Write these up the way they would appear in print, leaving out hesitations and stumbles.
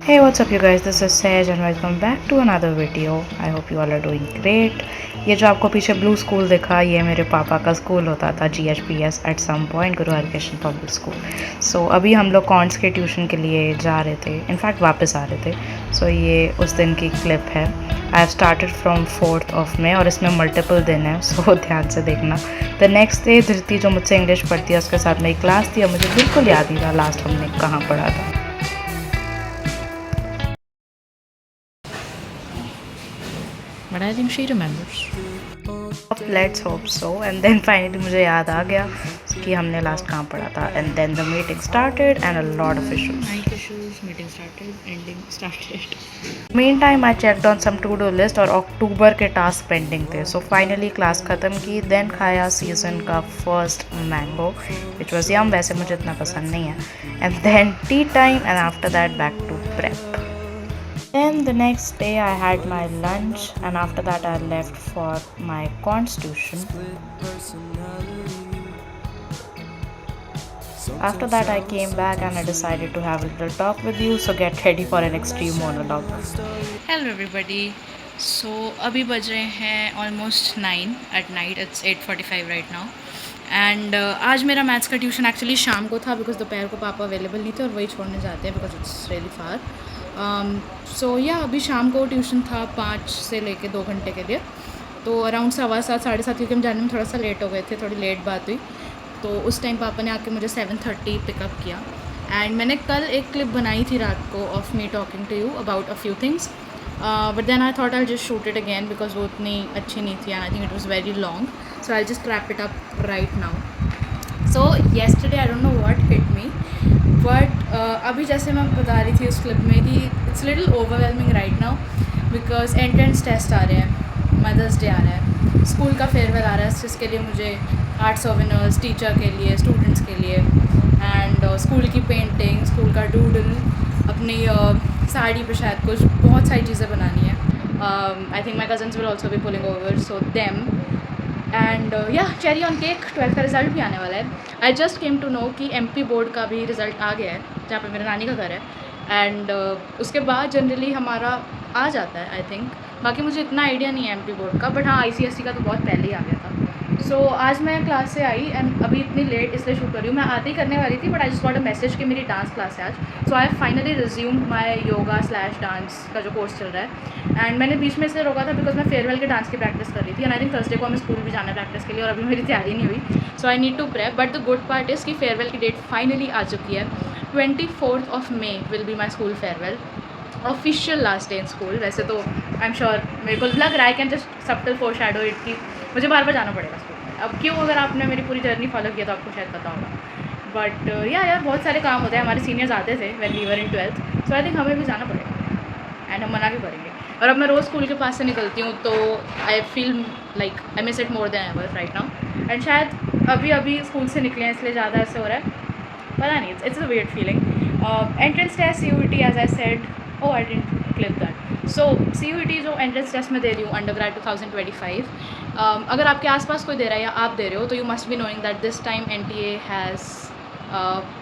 Hey, what's up you guys? This is Sej and welcome back to another video. I hope you all are doing great. ये जो आपको पीछे blue school दिखा, ये मेरे पापा का स्कूल होता था, GHPS at some point, Guru Harkrishna public school. सो अभी हम लोग कॉन्ट्स के ट्यूशन के लिए जा रहे थे, इनफैक्ट वापस आ रहे थे. सो ये उस दिन की क्लिप है. I have started from 4th of May और इसमें मल्टीपल दिन है, सो ध्यान से देखना. द नेक्स्ट डे धृति जो मुझसे इंग्लिश पढ़ती है, उसके साथ मेरी क्लास थी. अब मुझे बिल्कुल याद नहीं था लास्ट हमने कहाँ पढ़ा था. But I think she remembers. Let's hope so. And then finally मुझे याद आ गया कि हमने लास्ट कहाँ पढ़ा था. And then the meeting started and a lot of issues. Night issues, meeting started, ending started. Meantime I checked on some to-do list और अक्टूबर के टास्क पेंडिंग थे. So finally क्लास ख़त्म की. Then खाया सीज़न का first mango which was yum. वैसे मुझे इतना पसंद नहीं है. And then tea time and after that back to prep. Then the next day I had my lunch and after that I left for my constitution. After that I came back and I decided to have a little talk with you, so get ready for an extreme monologue. Hello everybody. So अभी बज रहे हैं almost 9 at night. It's 8:45 right now. And आज मेरा maths का tuition actually शाम को था बिकॉज दोपहर को पापा अवेलेबल नहीं थे और वही छोड़ने जाते हैं बिकॉज इट्स रियली फार. सो या अभी शाम को ट्यूशन था 5 से लेके 2 घंटे के लिए. तो अराउंड 7:15 7:30 क्योंकि हम जाने में थोड़ा सा लेट हो गए थे, थोड़ी लेट बात हुई. तो उस टाइम पापा ने आके मुझे 7:30 पिकअप किया. एंड मैंने कल एक क्लिप बनाई थी रात को of me talking to you about a few things, but then I thought I just shoot it again because वो उतनी अच्छी नहीं थी and I think it was very long. So I just crap it up right now. So yesterday I don't know what hit me, but अभी जैसे मैं बता रही थी उस क्लिप में कि it's little overwhelming right now because entrance test आ रहे हैं, मदर्स डे आ रहा है, स्कूल का फेयरवेल आ रहा है जिसके लिए मुझे आर्ट सोवेनियर्स, टीचर के लिए, स्टूडेंट्स के लिए, एंड स्कूल की पेंटिंग, स्कूल का डूडल, अपनी साड़ी पर शायद कुछ बहुत सारी चीज़ें बनानी है. I think my cousins will also be pulling over, so them. And yeah cherry on cake 12th का रिज़ल्ट भी आने वाला है. I just came to know कि MP बोर्ड का भी रिज़ल्ट आ गया है जहाँ पे मेरे नानी का घर है. एंड उसके बाद जनरली हमारा आ जाता है आई थिंक. बाकी मुझे इतना आइडिया नहीं है MP बोर्ड का, बट हाँ ICSE का तो बहुत पहले ही आ गया था. सो आज मैं क्लास से आई एंड अभी इतनी लेट इसलिए शूट कर रही हूँ. मैं आते ही करने वाली थी but I just got a message कि मेरी डांस क्लास है आज. सो आई फाइनली रिज्यूम्ड माई योगा/डांस का जो कोर्स चल रहा है. एंड मैंने बीच में इसलिए रोका था बिकॉज मैं फेयरवेल के डांस की प्रैक्टिस कर रही थी एंड आई थिंक थर्सडे को हमें स्कूल भी जाना है प्रैक्टिस के लिए और अभी मेरी तैयारी नहीं हुई. So I need to prep. But the good part is कि फेयरवेल की डेट फाइनली आ चुकी है. 24th of May will be my school farewell, official last day in school. वैसे तो आई एम श्योर मेरे को लग रहा है कैन जस्ट सबटल फोरशैडो इट कि मुझे बार बार जाना पड़ेगा स्कूल में. अब क्यों, अगर आपने मेरी पूरी जर्नी फॉलो किया तो आपको शायद पता होगा. बट यार बहुत सारे काम होते हैं. हमारे सीनियर्स आते थे when we were in 12th, so I think हमें भी जाना पड़ेगा एंड हम मना भी करेंगे. और अब मैं रोज़ स्कूल के पास से निकलती हूँ तो I feel like I miss it more than ever right now. And शायद अभी स्कूल से निकले हैं इसलिए ज़्यादा ऐसे हो रहा है, पता नहीं. It's a weird feeling. Entrance test CUET as I said. Oh, I didn't clip that. So CUET जो एंट्रेंस टेस्ट में दे रही हूँ अंडरग्रेड 2025, अगर आपके आसपास कोई दे रहा है या आप दे रहे हो तो you must be knowing that this time NTA has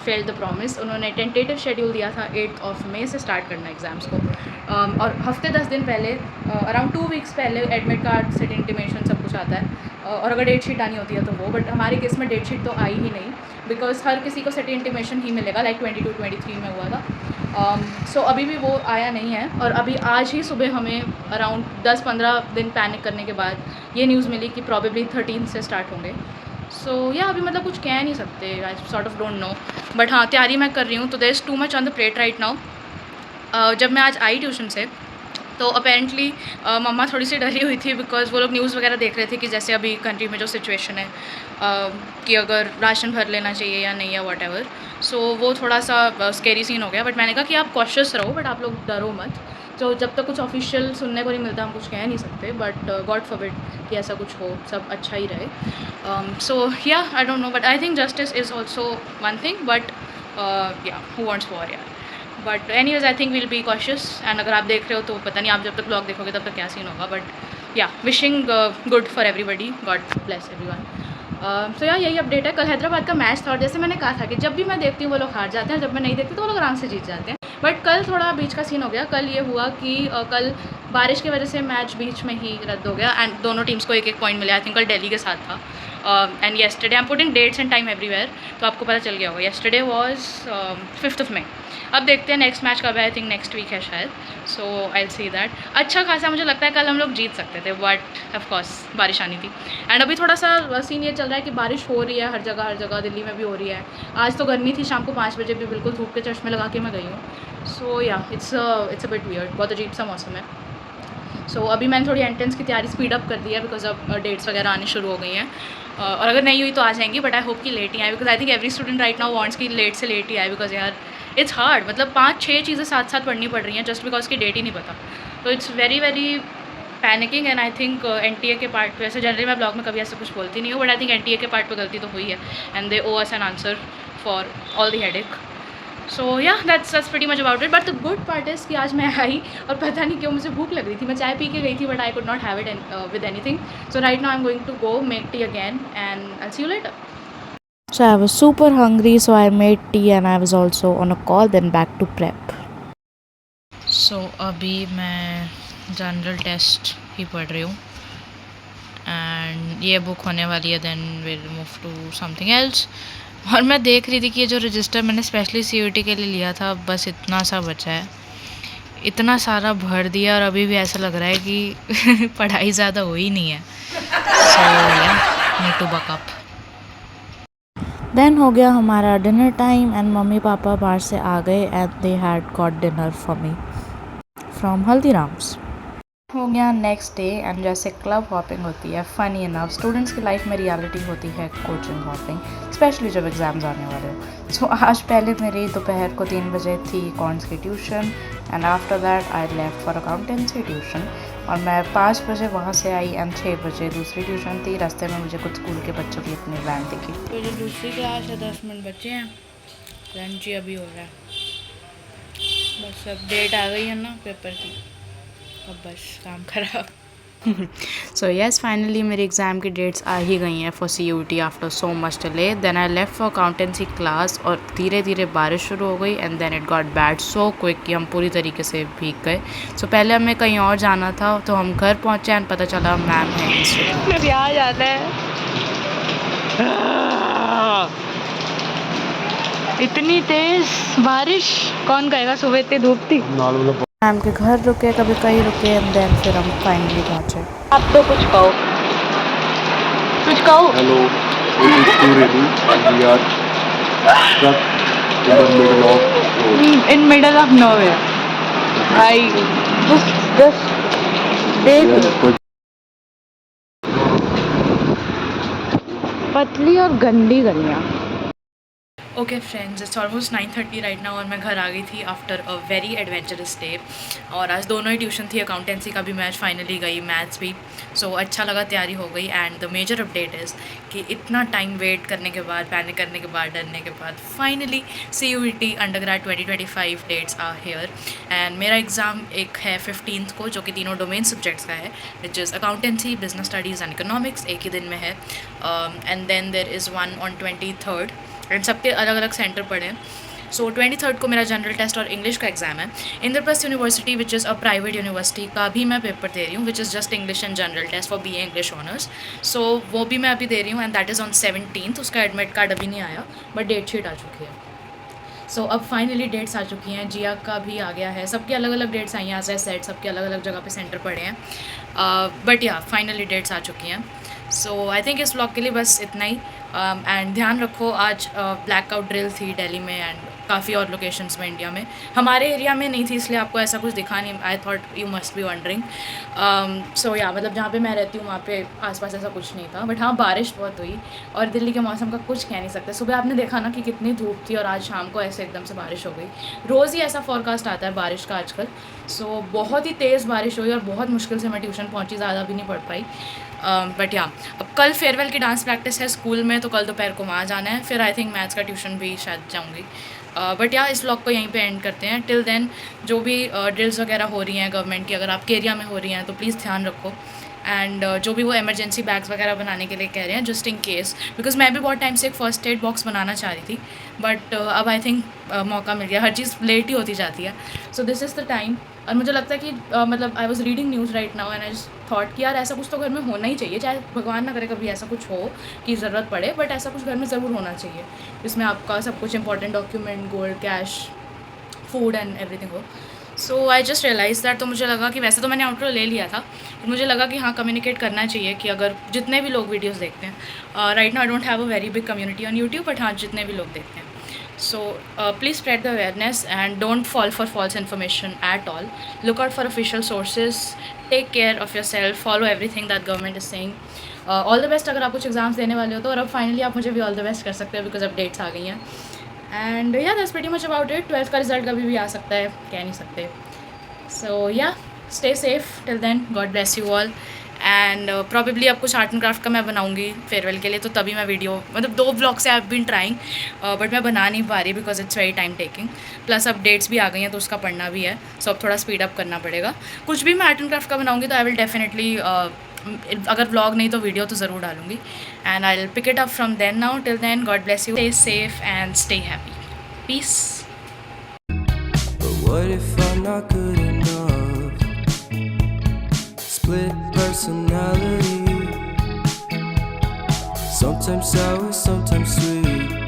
failed the promise. उन्होंने टेंटेटिव शेड्यूल दिया था 8th of May से स्टार्ट करना एग्ज़ाम्स को. और हफ्ते 10 दिन पहले, अराउंड 2 वीक्स पहले एडमिट कार्ड, सिट इंटीमेशन सब कुछ आता है. और अगर डेट शीट आनी होती है तो वो, बट हमारे केस में डेट शीट तो आई ही नहीं बिकॉज हर किसी को सिट इंटीमेशन ही मिलेगा लाइक 22-23 में हुआ था. सो अभी भी वो आया नहीं है. और अभी आज ही सुबह हमें अराउंड 10-15 दिन पैनिक करने के बाद ये न्यूज़ मिली कि प्रॉबेबली 13 से स्टार्ट होंगे. सो या अभी मतलब कुछ कह नहीं सकते. I sort of don't know, but हाँ तैयारी मैं कर रही हूँ. तो there is too much on the plate right now. जब मैं आज आई ट्यूशन से तो अपेरेंटली मम्मा थोड़ी सी डरी हुई थी बिकॉज वो लोग न्यूज़ वगैरह देख रहे थे कि जैसे अभी कंट्री में जो सिचुएशन है कि अगर राशन भर लेना चाहिए या नहीं या वट एवर. सो वो थोड़ा सा स्केरी सीन हो गया. बट मैंने कहा कि आप कॉशियस रहो बट आप लोग डरो मत. तो जब तक कुछ ऑफिशियल सुनने को नहीं मिलता हम कुछ कह नहीं सकते. बट गॉड फॉरबिड कि ऐसा कुछ हो, सब अच्छा ही रहे. सो या आई don't know but I think justice is also one thing. But या हु वांट्स वॉर यार. But anyways I think will be cautious. And अगर आप देख रहे हो तो पता नहीं आप जब तक ब्लॉग देखोगे तब तक क्या सीन होगा. But yeah wishing good for everybody. God bless everyone. So यार यही अपडेट है. कल हैदराबाद का मैच था और जैसे मैंने कहा था कि जब भी मैं देखती हूँ वो लोग हार जाते हैं, जब मैं नहीं देखती तो वो लोग आराम से जीत जाते हैं. बट कल थोड़ा बीच का सीन हो गया। कल ये हुआ कि कल बारिश की वजह से मैच बीच में ही रद्द हो गया एंड दोनों टीम्स को एक एक पॉइंट मिला। आई थिंक कल दिल्ली के साथ था। And yesterday I am putting dates and time everywhere, तो आपको पता चल गया होगा। Yesterday was 5 May. अब देखते हैं नेक्स्ट मैच कब है। आई थिंक नेक्स्ट वीक है शायद, सो आई सी दैट। अच्छा खासा मुझे लगता है कल हम लोग जीत सकते थे, बट ऑफकोर्स बारिश आनी थी। एंड अभी थोड़ा सा सीन ये चल रहा है कि बारिश हो रही है हर जगह, दिल्ली में भी हो रही है। आज तो गर्मी थी, शाम को 5 बजे भी बिल्कुल धूप के चश्मे लगा के मैं गई हूँ। सो या इट्स अ बिट वियर्ड, बहुत अजीब सा मौसम है। सो अभी मैंने थोड़ी एंट्रेंस की तैयारी स्पीड अप कर दी है बिकॉज अब डेट्स वगैरह आनी शुरू हो गई हैं। और अगर नहीं हुई तो आ जाएंगी, बट आई होप कि लेट ही आए because I think every student right now wants कि लेट से लेट ही आए। बिकॉज यार इट्स हार्ड, मतलब 5-6 चीज़ें साथ साथ पढ़नी पड़ रही हैं जस्ट बिकॉज की डेट ही नहीं पता। तो it's very very panicking. And I think NTA के पार्ट पे, वैसे जनरली मैं ब्लॉग में कभी ऐसा कुछ बोलती नहीं हूँ, बट आई थिंक NTA के पार्ट पे गलती तो हुई है and they owe us an answer for all the headache. So yeah that's pretty much about it. But the good part is कि आज मैं आई और पता नहीं क्यों मुझे भूख लग रही थी। मैं चाय पी के गई थी but I could not have it with anything. So right now I am going to go make tea again and I see you later. So I was super hungry, so I made tea and I was also on a call, then back to prep. So अभी मैं general test ही पढ़ रही हूँ and ये book होने वाली है, then will move to something else. और मैं देख रही थी कि ये जो रजिस्टर मैंने स्पेशली CUT के लिए लिया था बस इतना सा बचा है। इतना सारा भर दिया और अभी भी ऐसा लग रहा है कि पढ़ाई ज़्यादा हो ही नहीं है। So yeah need to buck up. Then हो गया हमारा dinner time and mummy papa बाहर से आ गए and they had got dinner for me from Haldiram's. हो गया नेक्स्ट डे एंड जैसे क्लब हॉपिंग होती है, फ़नी इनफ स्टूडेंट्स की लाइफ में रियलिटी होती है कोचिंग हॉपिंग, स्पेशली जब एग्ज़ाम्स आने वाले हो। सो आज पहले मेरी दोपहर को 3 बजे थी अकाउंट्स की tuition and after that I left for accountancy tuition. और मैं 5 बजे वहाँ से आई एंड 6 बजे दूसरी ट्यूशन थी। रास्ते में मुझे कुछ स्कूल के बच्चों की अपनी वैन दिखी। तो जो दूसरी क्लास है 10 मिनट बचे हैं, लंच ही अभी हो रहा है। बस अब डेट आ गई है ना पेपर की, अब बस काम खराब। सो येस फाइनली मेरी एग्ज़ाम की डेट्स आ ही गई हैं for CUT after so much delay. Then I left for accountancy class और धीरे धीरे बारिश शुरू हो गई and then it got bad so quick कि हम पूरी तरीके से भीग गए। सो पहले हमें कहीं और जाना था तो हम घर पहुँचे एंड पता चला मैम है इंस्टीट्यूट। यहाँ जाना है, इतनी तेज़ बारिश कौन कहेगा, सुबह इतनी धूप थी। मैम के घर रुके, कभी कहीं रुके एंड देन फिर हम फाइनली पहुँचे। आप तो कुछ कहो, कुछ कहो। Hello, it is too rainy and we are stuck in the middle of road. In middle of nowhere. I just देख Yes, पतली और गंदी गलियाँ। Okay friends, it's almost 9:30 right now और मैं घर आ गई थी after a very adventurous day. और आज दोनों ही ट्यूशन थी, अकाउंटेंसी का भी मैच फाइनली गई, मैथ्स भी। सो अच्छा लगा, तैयारी हो गई। And the major update is कि इतना टाइम वेट करने के बाद, पैनिक करने के बाद, डरने के बाद finally CUET undergrad 2025 dates are here. And मेरा एग्ज़ाम एक है 15th को, जो कि तीनों डोमेन सब्जेक्ट्स का है, which is accountancy, business studies and economics, एक ही दिन में है। And then there is one on 23rd and सबके अलग अलग सेंटर पड़े हैं। सो 23rd को मेरा जनरल टेस्ट और इंग्लिश का एग्ज़ाम है। Indraprastha university which is a private university का भी मैं पेपर दे रही हूँ, which is just English and general test for BA English honours. So वो भी मैं अभी दे रही हूँ and that is on 17th। उसका एडमिट कार्ड अभी नहीं आया बट डेट शीट आ चुकी है। सो अब फाइनली डेट्स आ चुकी हैं, जिया का भी आ गया है, सबकी अलग अलग डेट्स आई हैं, एज आई सेड सबके अलग अलग जगह पे सेंटर पड़े हैं। बट या फाइनली डेट्स आ चुकी हैं। सो आई थिंक इस व्लॉग के लिए बस इतना ही। एंड ध्यान रखो, आज ब्लैकआउट ड्रिल थी दिल्ली में एंड काफ़ी और लोकेशंस में इंडिया में। हमारे एरिया में नहीं थी इसलिए आपको ऐसा कुछ दिखा नहीं। I thought you must be wondering. So या मतलब जहाँ पे मैं रहती हूँ वहाँ पे आसपास ऐसा कुछ नहीं था, बट हाँ बारिश बहुत हुई और दिल्ली के मौसम का कुछ कह नहीं सकते। सुबह आपने देखा ना कि कितनी धूप थी और आज शाम को ऐसे एकदम से बारिश हो गई। रोज़ ही ऐसा फोरकास्ट आता है बारिश का आजकल। सो बहुत ही तेज़ बारिश हुई और बहुत मुश्किल से मैं ट्यूशन पहुँची, ज़्यादा भी नहीं पढ़ पाई। बट या अब कल फेयरवेल की डांस प्रैक्टिस है स्कूल में, तो कल दोपहर को वहाँ जाना है। फिर आई थिंक मैथ्स का ट्यूशन भी शायद जाऊँगी। बट या इस व्लॉग को यहीं पे एंड करते हैं। टिल देन जो भी ड्रिल्स वगैरह हो रही हैं गवर्नमेंट की, अगर आपके एरिया में हो रही हैं तो प्लीज़ ध्यान रखो एंड जो भी वो इमरजेंसी बैग्स वगैरह बनाने के लिए कह रहे हैं, जस्ट इन केस, बिकॉज मैं भी बहुत टाइम से एक फ़र्स्ट एड बॉक्स बनाना चाह रही थी, बट अब आई थिंक मौका मिल गया। हर चीज़ लेट ही होती जाती है, so this is the time. और मुझे लगता है कि मतलब I was reading news right now and I just thought कि यार ऐसा कुछ तो घर में होना ही चाहिए, चाहे भगवान ना करे कभी ऐसा कुछ हो कि ज़रूरत पड़े, बट ऐसा कुछ घर में ज़रूर होना चाहिए जिसमें आपका सब कुछ important document, gold, cash, food and everything हो। सो आई जस्ट रियलाइज़ दैट। तो मुझे लगा कि वैसे तो मैंने आउटरो ले लिया था, मुझे लगा कि हाँ कम्युनिकेट करना चाहिए कि अगर जितने भी लोग वीडियोस देखते हैं, right now I don't have a very big community on YouTube, but हाँ जितने भी लोग देखते हैं, so please spread the awareness and don't fall for false information at all. Look out for official sources, take care of your self, follow everything that government is saying. All the best अगर आप कुछ exams देने वाले हो तो, और अब finally आप मुझे भी ऑल द बेस्ट कर सकते हो बिकॉज अपडेट्स आ गई हैं। एंड या that's pretty much about it. 12th का रिजल्ट कभी भी आ सकता है, कह नहीं सकते। So yeah stay safe till then, God bless you all. And probably अब कुछ आर्ट एंड क्राफ्ट का मैं बनाऊंगी फेयरवेल के लिए, तो तभी मैं वीडियो, मतलब 2 ब्लॉग से I have been trying, but मैं बना नहीं पा रही because it's very time taking, plus updates भी आ गई हैं तो उसका पढ़ना भी है, सो अब थोड़ा स्पीड अप करना पड़ेगा। कुछ भी मैं आर्ट एंड क्राफ्ट का बनाऊंगी तो आई विल डेफिनेटली, अगर व्लॉग नहीं तो वीडियो तो ज़रूर डालूंगी, and I will pick it up from then. Now till then, God bless you, stay safe and stay happy, peace. What if I'm not good enough? Split personality. Sometimes sour, sometimes sweet.